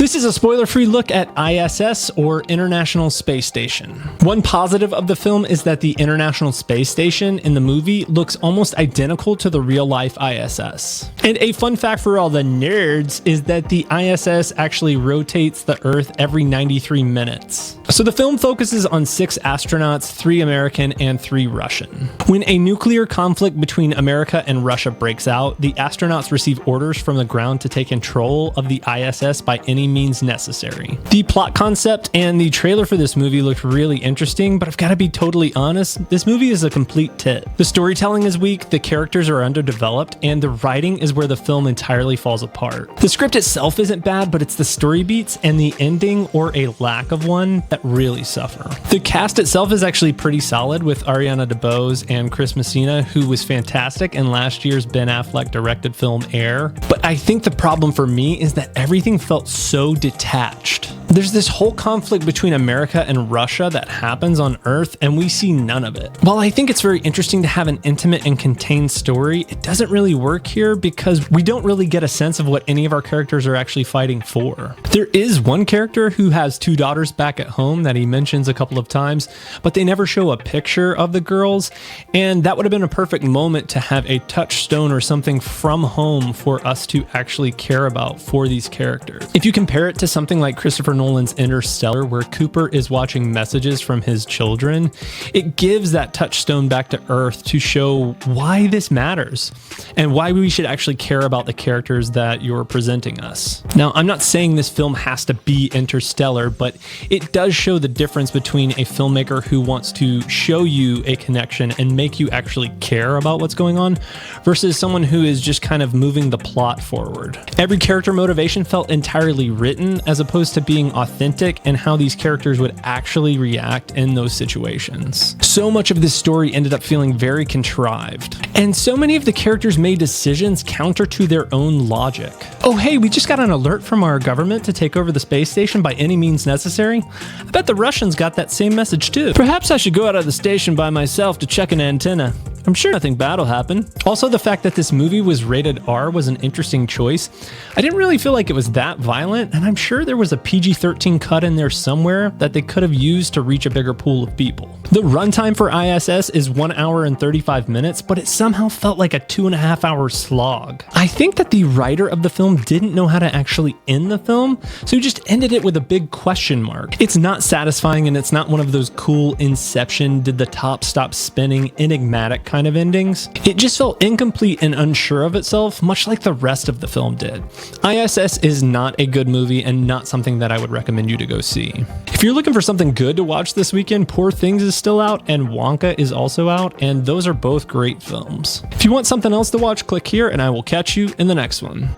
This is a spoiler-free look at ISS, or International Space Station. One positive of the film is that the International Space Station in the movie looks almost identical to the real-life ISS. And a fun fact for all the nerds is that the ISS actually rotates the Earth every 93 minutes. So the film focuses on 6 astronauts, 3 American and 3 Russian. When a nuclear conflict between America and Russia breaks out, the astronauts receive orders from the ground to take control of the ISS by any means necessary. The plot concept and the trailer for this movie looked really interesting, but I've got to be totally honest, this movie is a complete tit. The storytelling is weak, the characters are underdeveloped, and the writing is where the film entirely falls apart. The script itself isn't bad, but it's the story beats and the ending, or a lack of one, that really suffer. The cast itself is actually pretty solid, with Ariana DeBose and Chris Messina, who was fantastic in last year's Ben Affleck directed film Air. But I think the problem for me is that everything felt so detached. There's this whole conflict between America and Russia that happens on Earth, and we see none of it. While I think it's very interesting to have an intimate and contained story, it doesn't really work here because we don't really get a sense of what any of our characters are actually fighting for. There is one character who has 2 daughters back at home that he mentions a couple of times, but they never show a picture of the girls, and that would have been a perfect moment to have a touchstone or something from home for us to actually care about for these characters. If you compare it to something like Christopher Nolan's Interstellar, where Cooper is watching messages from his children, it gives that touchstone back to Earth to show why this matters and why we should actually care about the characters that you're presenting us. Now, I'm not saying this film has to be Interstellar, but it does show the difference between a filmmaker who wants to show you a connection and make you actually care about what's going on versus someone who is just kind of moving the plot forward. Every character motivation felt entirely written as opposed to being authentic and how these characters would actually react in those situations. So much of this story ended up feeling very contrived, and so many of the characters made decisions counter to their own logic. Oh hey, we just got an alert from our government to take over the space station by any means necessary. I bet the Russians got that same message too. Perhaps I should go out of the station by myself to check an antenna. I'm sure nothing bad will happen. Also, the fact that this movie was rated R was an interesting choice. I didn't really feel like it was that violent, and I'm sure there was a PG-13 cut in there somewhere that they could have used to reach a bigger pool of people. The runtime for ISS is 1 hour and 35 minutes, but it somehow felt like a 2.5-hour slog. I think that the writer of the film didn't know how to actually end the film, so he just ended it with a big question mark. It's not satisfying, and it's not one of those cool Inception, did the top stop spinning, enigmatic kind of endings. It just felt incomplete and unsure of itself, much like the rest of the film did. ISS is not a good movie and not something that I would recommend you to go see. If you're looking for something good to watch this weekend, Poor Things is still out and Wonka is also out, and those are both great films. If you want something else to watch, click here and I will catch you in the next one.